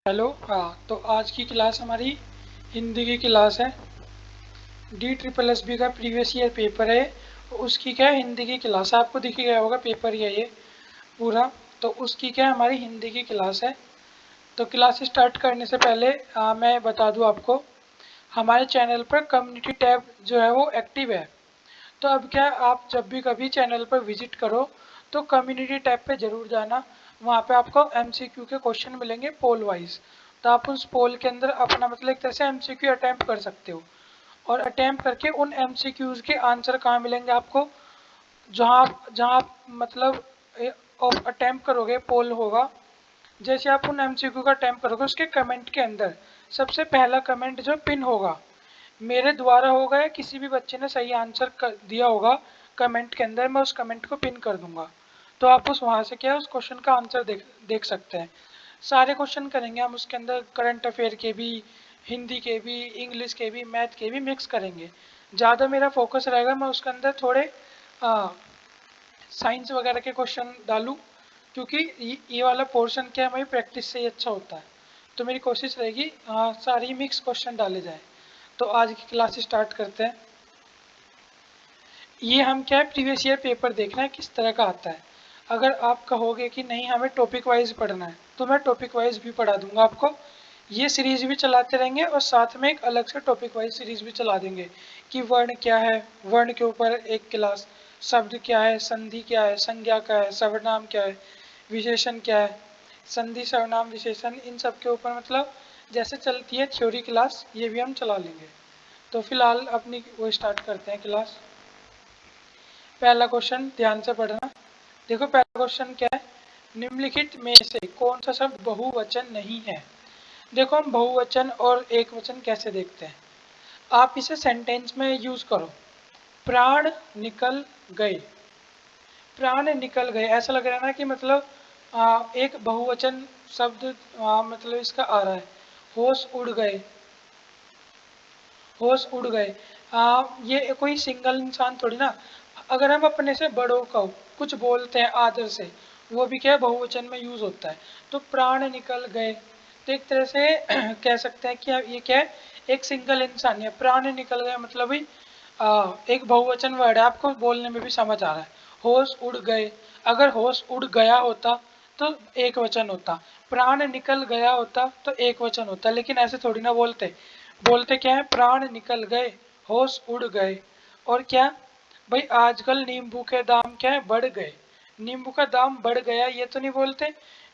Hello. हाँ, तो आज की क्लास हमारी हिंदी की क्लास है। DSSB का प्रीवियस ईयर पेपर है, उसकी क्या है हिंदी की क्लास है। आपको दिख ही गया होगा पेपर ये पूरा। तो उसकी क्या है हमारी हिंदी की क्लास है। तो क्लास स्टार्ट करने से पहले मैं बता दूं आपको, हमारे चैनल पर कम्युनिटी टैब जो है वो एक्टिव है। तो अब क्या है, आप जब भी कभी चैनल पर विजिट करो तो कम्युनिटी टैब पे जरूर जाना। वहाँ पे आपको MCQ के क्वेश्चन मिलेंगे पोल वाइज। तो आप उस पोल के अंदर अपना मतलब एक तरह से MCQ अटेम्प्ट कर सकते हो, और अटेम्प्ट करके उन MCQs के आंसर कहाँ मिलेंगे आपको, जहाँ आप मतलब अटेम्प्ट करोगे पोल होगा। जैसे आप उन MCQ का अटेम्प्ट करोगे उसके कमेंट के अंदर सबसे पहला कमेंट जो पिन होगा, मेरे द्वारा होगा या किसी भी बच्चे ने सही आंसर दिया होगा कमेंट के अंदर, मैं उस कमेंट को पिन कर दूंगा। तो आप उस वहाँ से क्या है उस क्वेश्चन का आंसर देख सकते हैं। सारे क्वेश्चन करेंगे हम उसके अंदर, करंट अफेयर के भी, हिंदी के भी, इंग्लिश के भी, मैथ के भी मिक्स करेंगे। ज़्यादा मेरा फोकस रहेगा मैं उसके अंदर थोड़े साइंस वगैरह के क्वेश्चन डालूँ, क्योंकि ये वाला पोर्शन क्या है हमारी प्रैक्टिस से ही अच्छा होता है। तो मेरी कोशिश रहेगी सारी मिक्स क्वेश्चन डाले जाए। तो आज की क्लास स्टार्ट करते हैं। ये हम क्या है प्रीवियस ईयर पेपर देख रहे हैं किस तरह का आता है। अगर आप कहोगे कि नहीं हमें टॉपिक वाइज पढ़ना है तो मैं टॉपिक वाइज भी पढ़ा दूंगा आपको। ये सीरीज भी चलाते रहेंगे और साथ में एक अलग से टॉपिक वाइज सीरीज भी चला देंगे कि वर्ण क्या है, वर्ण के ऊपर एक क्लास, शब्द क्या है, संधि क्या है, संज्ञा क्या है, सर्वनाम क्या है, विशेषण क्या है, संधि सर्वनाम विशेषण, इन सब के ऊपर मतलब जैसे चलती है थ्योरी क्लास ये भी हम चला लेंगे। तो फिलहाल अपनी वो स्टार्ट करते हैं क्लास। पहला क्वेश्चन ध्यान से पढ़ना। देखो पहला क्वेश्चन क्या है, निम्नलिखित में से कौन सा शब्द बहुवचन नहीं है। देखो हम बहुवचन और एक वचन कैसे देखते हैं, आप इसे सेंटेंस में यूज करो। प्राण निकल गए, प्राण निकल गए, ऐसा लग रहा है ना कि मतलब एक बहुवचन शब्द मतलब इसका आ रहा है। होश उड़ गए, होश उड़ गए, ये कोई सिंगल इंसान थोड़ी ना। अगर हम अपने से बड़ों को कुछ बोलते हैं आदर से, वो भी क्या है बहुवचन में यूज होता है। तो प्राण निकल गए, तो एक तरह से कह सकते हैं कि ये क्या है एक सिंगल इंसान है। प्राण निकल गए मतलब भी एक बहुवचन वर्ड है, आपको बोलने में भी समझ आ रहा है। होश उड़ गए, अगर होश उड़ गया होता तो एक वचन होता, प्राण निकल गया होता तो एक वचन होता, लेकिन ऐसे थोड़ी ना बोलते। बोलते क्या है, प्राण निकल गए, होश उड़ गए। और क्या भाई, आजकल नींबू के दाम क्या है बढ़ गए, नींबू का दाम बढ़ गया ये तो नहीं बोलते,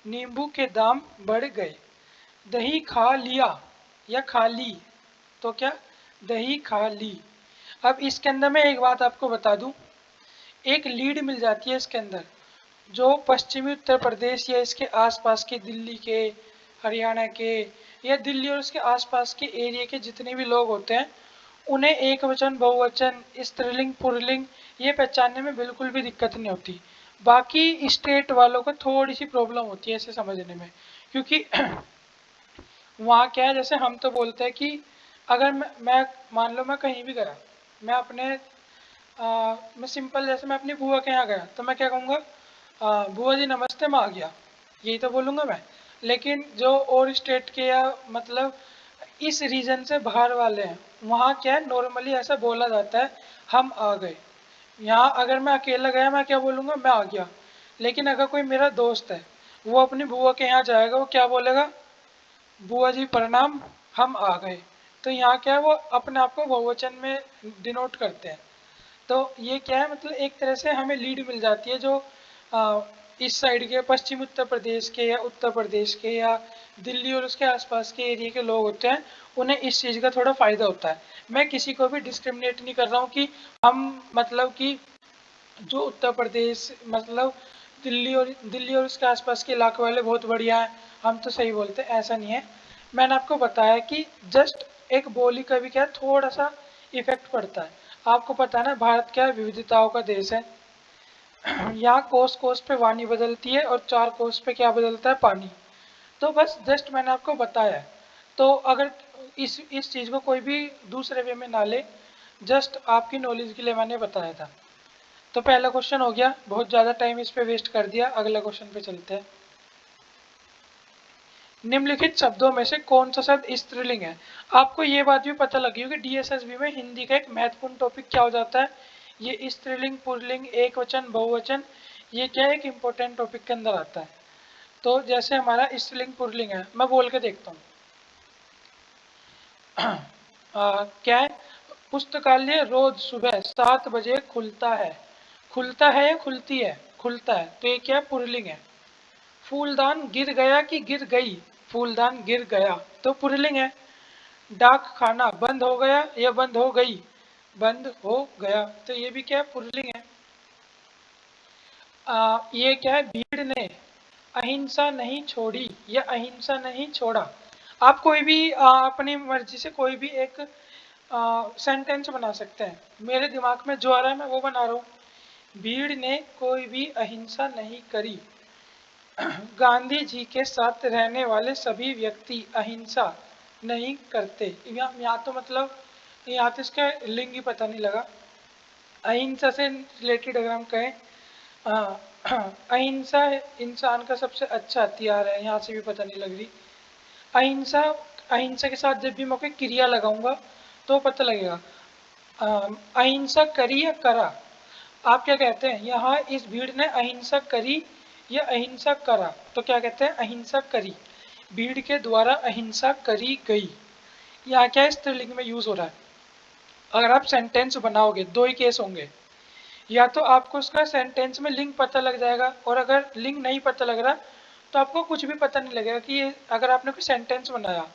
नींबू के दाम बढ़ गए। दही खा लिया या खा ली, तो क्या दही खा ली। अब इसके अंदर मैं एक बात आपको बता दूं, एक लीड मिल जाती है इसके अंदर, जो पश्चिमी उत्तर प्रदेश या इसके आसपास के दिल्ली के, हरियाणा के, या दिल्ली और उसके आसपास के एरिया के जितने भी लोग होते हैं, उन्हें एक वचन बहुवचन स्त्रीलिंग पुल्लिंग ये पहचानने में बिल्कुल भी दिक्कत नहीं होती। बाकी स्टेट वालों को थोड़ी सी प्रॉब्लम होती है इसे समझने में, क्योंकि वहाँ क्या है, जैसे हम तो बोलते हैं कि अगर मैं मान लो मैं कहीं भी गया, मैं अपने मैं सिंपल जैसे मैं अपनी बुआ के यहाँ गया तो मैं क्या कहूँगा, बुआ जी नमस्ते मैं आ गया, यही तो बोलूँगा मैं। लेकिन जो और स्टेट के या मतलब इस रीजन से बाहर वाले हैं, वहाँ क्या है नॉर्मली ऐसा बोला जाता है हम आ गए। यहाँ अगर मैं अकेला गया मैं क्या बोलूँगा, मैं आ गया। लेकिन अगर कोई मेरा दोस्त है वो अपनी बुआ के यहाँ जाएगा, वो क्या बोलेगा, बुआ जी प्रणाम हम आ गए। तो यहाँ क्या है वो अपने आप को बहुवचन में डिनोट करते हैं। तो ये क्या है मतलब एक तरह से हमें लीड मिल जाती है, जो इस साइड के पश्चिम उत्तर प्रदेश के या उत्तर प्रदेश के या दिल्ली और उसके आसपास के एरिया के लोग होते हैं, उन्हें इस चीज़ का थोड़ा फ़ायदा होता है। मैं किसी को भी डिस्क्रिमिनेट नहीं कर रहा हूँ कि हम मतलब कि जो उत्तर प्रदेश मतलब दिल्ली और उसके आसपास के इलाके वाले बहुत बढ़िया हैं, हम तो सही बोलते हैं, ऐसा नहीं है। मैंने आपको बताया कि जस्ट एक बोली का भी क्या है थोड़ा सा इफेक्ट पड़ता है। आपको पता है ना भारत क्या है विविधताओं का देश है। यहाँ कोस कोस पे वाणी बदलती है और चार कोस पे क्या बदलता है, पानी। तो बस जस्ट मैंने आपको बताया है। तो अगर इस चीज़ को कोई भी दूसरे वे में ना ले, जस्ट आपकी नॉलेज के लिए मैंने बताया था। तो पहला क्वेश्चन हो गया, बहुत ज़्यादा टाइम इस पे वेस्ट कर दिया, अगला क्वेश्चन पे चलते हैं। निम्नलिखित शब्दों में से कौन सा शब्द स्त्रीलिंग है? आपको ये बात भी पता लगी होगी डीएसएसबी में हिंदी का एक महत्वपूर्ण टॉपिक क्या हो जाता है, ये स्त्रीलिंग, पुल्लिंग, एक वचन, बहुवचन, ये क्या एक इम्पोर्टेंट टॉपिक के अंदर आता है। तो जैसे हमारा स्त्रीलिंग पुल्लिंग है, मैं बोल के देखता हूँ। क्या है? पुस्तकालय रोज सुबह 7 बजे खुलता है। खुलता है या खुलती है? खुलता है, तो ये क्या पुल्लिंग है। फूलदान गिर गया कि गिर गई? फूलदान गिर गया, तो पुल्लिंग है। डाक खाना बंद हो गया या बंद हो गई? बंद हो गया, तो ये भी क्या है पुल्लिंग है। ये क्या है? भीड़ ने अहिंसा नहीं छोड़ी या अहिंसा नहीं छोड़ा। आप कोई भी अपनी मर्जी से कोई भी एक सेंटेंस बना सकते हैं। मेरे दिमाग में जो आ रहा है मैं वो बना रहा हूँ। भीड़ ने कोई भी अहिंसा नहीं करी। गांधी जी के साथ रहने वाले सभी व्यक्ति अहिंसा नहीं करते। यहाँ तो मतलब यहाँ तो इसका लिंग ही पता नहीं लगा। अहिंसा से रिलेटेड अगर हम कहें, अहिंसा इंसान का सबसे अच्छा हथियार है, यहाँ से भी पता नहीं लग रही। अहिंसा, अहिंसा के साथ जब भी मैं कोई क्रिया लगाऊंगा तो पता लगेगा। अहिंसा करी या करा? आप क्या कहते हैं यहाँ? इस भीड़ ने अहिंसा करी या अहिंसा करा? तो क्या कहते हैं? अहिंसा करी। भीड़ के द्वारा अहिंसा करी गई। यहाँ क्या स्त्रीलिंग में यूज हो रहा है। अगर आप सेंटेंस बनाओगे दो ही केस होंगे, या तो आपको उसका सेंटेंस में लिंक पता लग जाएगा, और अगर लिंक नहीं पता लग रहा तो आपको कुछ भी पता नहीं लगेगा कि ये, अगर आपने कोई सेंटेंस बनाया,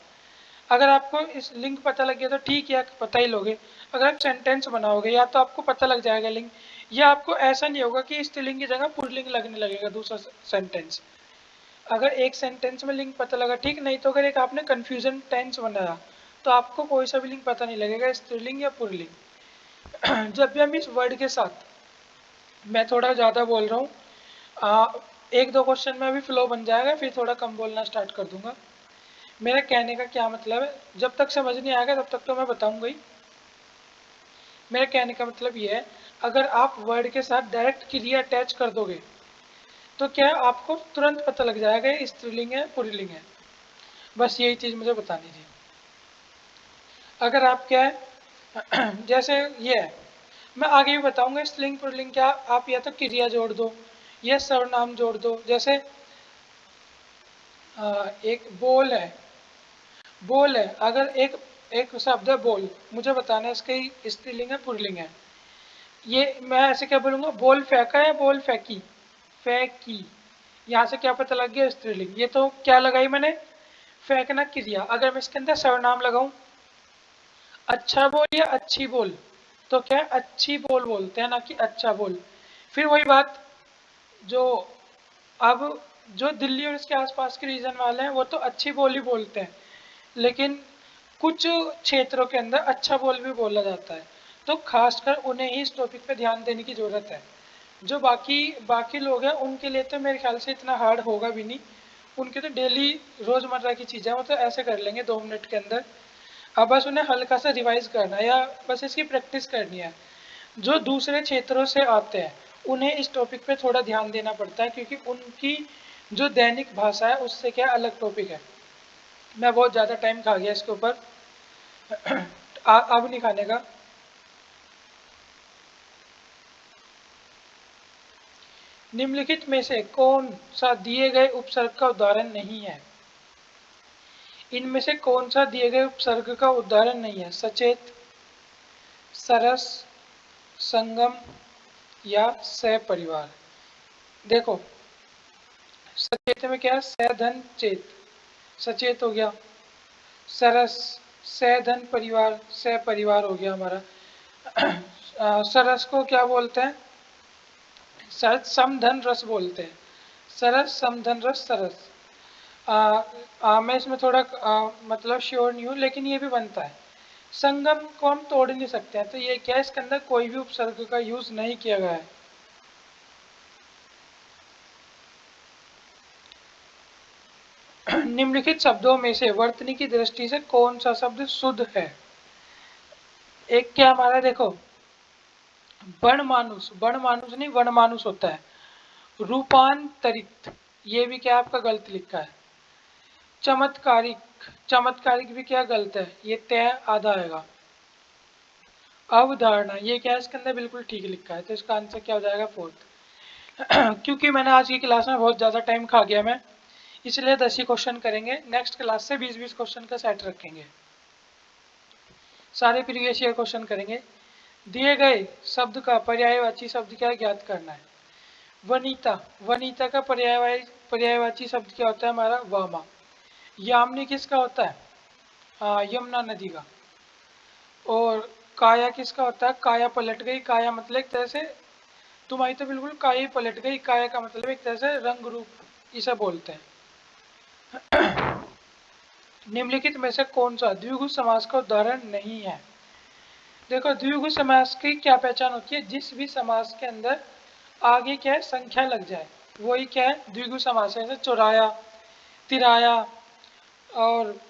अगर आपको इस लिंक पता लग गया तो ठीक है, पता ही लोगे। अगर आप सेंटेंस बनाओगे या तो आपको पता लग जाएगा लिंक, या आपको ऐसा नहीं होगा कि स्त्रीलिंग की जगह पुल्लिंग लगने लगेगा दूसरा सेंटेंस। अगर एक सेंटेंस में लिंक पता लगा ठीक, नहीं तो अगर एक आपने कंफ्यूजन टेंस बनाया तो आपको कोई सा भी लिंक पता नहीं लगेगा स्त्रीलिंग या पुल्लिंग। जब भी हम इस वर्ड के साथ, मैं थोड़ा ज़्यादा बोल रहा हूँ, एक दो क्वेश्चन में अभी फ्लो बन जाएगा, फिर थोड़ा कम बोलना स्टार्ट कर दूंगा। मेरा कहने का क्या मतलब है, जब तक समझ नहीं आएगा तब तक तो मैं बताऊंगा ही। मेरे कहने का मतलब ये है, अगर आप वर्ड के साथ डायरेक्ट क्रिया अटैच कर दोगे तो क्या आपको तुरंत पता लग जाएगा ये स्त्रीलिंग है पुल्लिंग है। बस यही चीज़ मुझे बतानी थी। अगर आप क्या है जैसे ये है, मैं आगे भी बताऊंगा स्त्रीलिंग पुल्लिंग क्या, आप या तो क्रिया जोड़ दो या सर्वनाम जोड़ दो। जैसे एक बोल है, बोल है, अगर एक एक शब्द है बोल, मुझे बताना है इसकी स्त्रीलिंग है पुल्लिंग है। ये मैं ऐसे क्या बोलूंगा, बोल फेंका है बोल फेंकी? फेंकी। यहाँ से क्या पता लग गया स्त्रीलिंग। ये तो क्या लगाई मैंने, फेंकना क्रिया। अगर मैं इसके अंदर सर्वनाम लगाऊं, अच्छा बोल या अच्छी बोल, तो क्या अच्छी बोल बोलते हैं ना कि अच्छा बोल। फिर वही बात, जो अब जो दिल्ली और इसके आसपास के रीजन वाले हैं वो तो अच्छी बोल ही बोलते हैं, लेकिन कुछ क्षेत्रों के अंदर अच्छा बोल भी बोला जाता है। तो खासकर उन्हें ही इस टॉपिक पे ध्यान देने की ज़रूरत है। जो बाकी बाकी लोग हैं उनके लिए तो मेरे ख्याल से इतना हार्ड होगा भी नहीं, उनके तो डेली रोज़मर्रा की चीज़ें वो तो ऐसे कर लेंगे 2 मिनट के अंदर। अब बस उन्हें हल्का सा रिवाइज करना है या बस इसकी प्रैक्टिस करनी है। जो दूसरे क्षेत्रों से आते हैं उन्हें इस टॉपिक पे थोड़ा ध्यान देना पड़ता है, क्योंकि उनकी जो दैनिक भाषा है उससे क्या अलग टॉपिक है। मैं बहुत ज़्यादा टाइम खा गया इसके ऊपर, अब नहीं खाने का। निम्नलिखित में से कौन सा दिए गए उपसर्ग का उदाहरण नहीं है? इनमें से कौन सा दिए गए उपसर्ग का उदाहरण नहीं है? सचेत, सरस, संगम या सहपरिवार? देखो, सचेत में क्या है, सधन चेत, सचेत हो गया। सरस, सधन परिवार, सहपरिवार हो गया हमारा। सरस को क्या बोलते हैं? समधन रस बोलते हैं। सरस, समधन रस, सरस। मैं इसमें थोड़ा मतलब श्योर नहीं हूँ, लेकिन ये भी बनता है। संगम को हम तोड़ नहीं सकते हैं, तो ये क्या है, इसके अंदर कोई भी उपसर्ग का यूज नहीं किया गया है। निम्नलिखित शब्दों में से वर्तनी की दृष्टि से कौन सा शब्द शुद्ध है? एक क्या हमारा देखो, बण मानुष, बण मानुष नहीं वण मानुष होता है। रूपांतरित, ये भी क्या आपका गलत लिखा है। चमत्कारिक, चमत्कारिक भी क्या गलत है, ये तय आधा आएगा। अवधारणा, ये क्या है इसके अंदर बिल्कुल ठीक लिखा है, तो इसका आंसर क्या हो जाएगा 4th। क्योंकि मैंने आज की क्लास में बहुत ज़्यादा टाइम खा गया मैं, इसलिए 10 ही क्वेश्चन करेंगे। नेक्स्ट क्लास से 20-20 क्वेश्चन का सेट रखेंगे, सारे प्रीवियस ईयर क्वेश्चन करेंगे। दिए गए शब्द का पर्यायवाची शब्द क्या ज्ञात करना है। वनिता, वनिता का पर्यायवाची शब्द क्या होता है हमारा, वामा। यामिनी किसका होता है, यमुना नदी का। और काया किसका होता है, काया पलट गई। काया मतलब एक तरह से तुम्हारी तो बिल्कुल काया ही पलट गई। काया का मतलब एक तरह से रंग रूप इसे बोलते हैं। निम्नलिखित में से कौन सा द्विगु समास का उदाहरण नहीं है। देखो द्विगु समास की क्या पहचान होती है, जिस भी समास के अंदर आगे क्या है संख्या लग जाए वही क्या है द्विगु समास है। जैसे चौराया, तिराया, और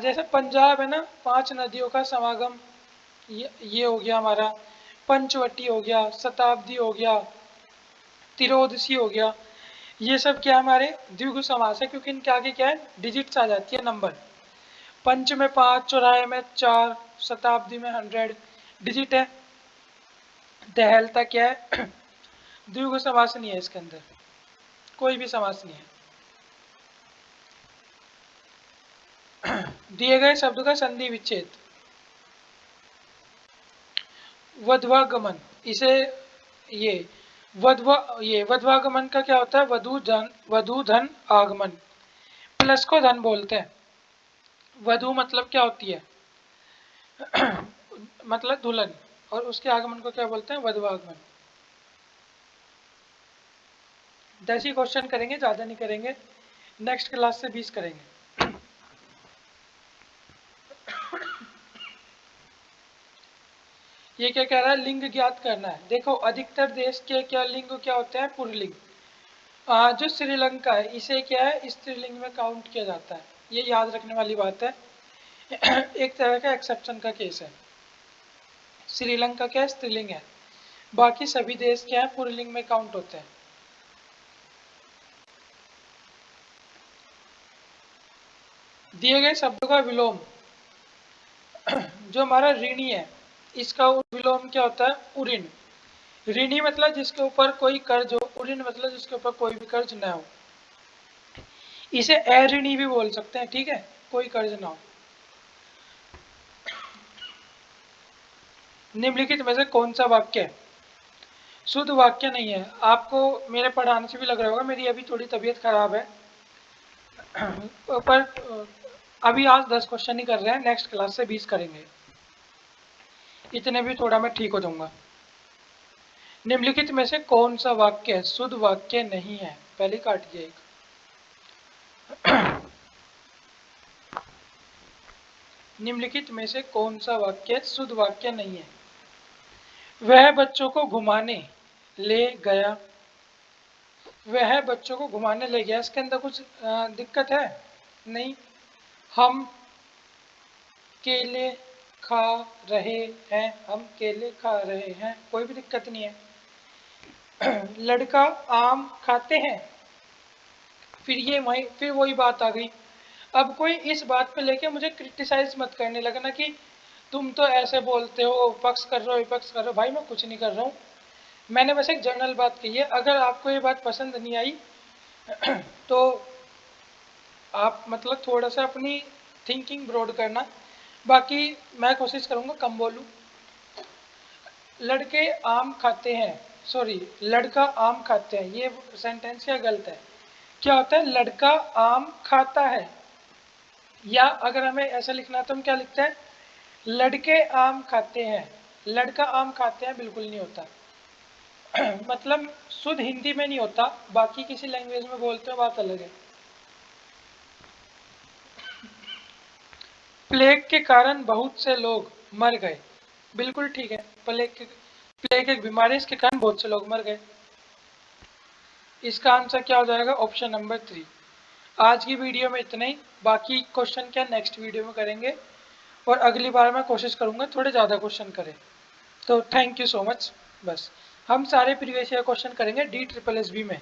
जैसे पंजाब है ना, 5 नदियों का समागम, ये हो गया हमारा। पंचवटी हो गया, शताब्दी हो गया, तिरोदसी हो गया। ये सब क्या हमारे द्विगु समास है, क्योंकि इनके आगे क्या है डिजिट्स आ जाती है, नंबर। पंच में 5, चौराहे में 4, शताब्दी में 100 डिजिट है। दहलता क्या है द्विगु समास नहीं है, इसके अंदर कोई भी समास नहीं है। दिए गए शब्द का संधि विच्छेद। वध्वागमन, इसे ये वध्वागमन का क्या होता है, वधु धन आगमन। प्लस को धन बोलते हैं। वधु मतलब क्या होती है मतलब दुल्हन, और उसके आगमन को क्या बोलते हैं, वध्वागमन। 10 ही क्वेश्चन करेंगे, ज्यादा नहीं करेंगे। नेक्स्ट क्लास से 20 करेंगे। ये क्या कह रहा है, लिंग ज्ञात करना है। देखो अधिकतर देश के क्या लिंग क्या होते हैं, पुल्लिंग। जो श्रीलंका है इसे क्या है स्त्रीलिंग में काउंट किया जाता है, ये याद रखने वाली बात है। एक तरह का एक्सेप्शन का केस है। श्रीलंका क्या स्त्रीलिंग है, बाकी सभी देश क्या है पुल्लिंग में काउंट होते हैं। दिए गए शब्दों का विलोम, जो हमारा ऋणी है इसका विलोम क्या होता है, उऋण। ऋणी मतलब जिसके ऊपर कोई कर्ज हो, उऋण मतलब जिसके ऊपर कोई भी कर्ज न हो। इसे अऋणी भी बोल सकते हैं, ठीक है, कोई कर्ज ना हो। निम्नलिखित में से कौन सा वाक्य है शुद्ध वाक्य नहीं है। आपको मेरे पढ़ाने से भी लग रहा होगा मेरी अभी थोड़ी तबीयत खराब है, पर अभी आज 10 क्वेश्चन ही कर रहे हैं, नेक्स्ट क्लास से 20 करेंगे, इतने भी थोड़ा मैं ठीक हो जाऊंगा। निम्नलिखित में से कौन सा वाक्य शुद्ध वाक्य नहीं है, पहले काट दिया एक। निम्नलिखित में से कौन सा वाक्य शुद्ध वाक्य नहीं है। वह बच्चों को घुमाने ले गया, वह बच्चों को घुमाने ले गया, इसके अंदर कुछ दिक्कत है नहीं। हम केले खा रहे हैं, हम केले खा रहे हैं, कोई भी दिक्कत नहीं है। लड़का आम खाते हैं, फिर वही बात आ गई। अब कोई इस बात पे लेके मुझे क्रिटिसाइज मत करने लगना कि तुम तो ऐसे बोलते हो, पक्ष कर रहे हो विपक्ष कर रहे हो। भाई मैं कुछ नहीं कर रहा हूँ, मैंने बस एक जनरल बात कही है। अगर आपको ये बात पसंद नहीं आई तो आप मतलब थोड़ा सा अपनी थिंकिंग ब्रॉड करना, बाकी मैं कोशिश करूँगा कम बोलूँ। लड़के आम खाते हैं, सॉरी लड़का आम खाते हैं, ये सेंटेंस क्या गलत है। क्या होता है, लड़का आम खाता है, या अगर हमें ऐसा लिखना है तो हम क्या लिखते हैं, लड़के आम खाते हैं। लड़का आम खाते हैं बिल्कुल नहीं होता। मतलब शुद्ध हिंदी में नहीं होता, बाकी किसी लैंग्वेज में बोलते हो बात अलग है। प्लेग के कारण बहुत से लोग मर गए, बिल्कुल ठीक है। प्लेग एक बीमारी, इसके कारण बहुत से लोग मर गए। इसका आंसर क्या हो जाएगा, ऑप्शन नंबर 3। आज की वीडियो में इतना ही, बाकी क्वेश्चन क्या नेक्स्ट वीडियो में करेंगे, और अगली बार मैं कोशिश करूंगा थोड़े ज़्यादा क्वेश्चन करें। तो थैंक यू सो मच। बस हम सारे प्रीवियस ईयर क्वेश्चन करेंगे DSSB में।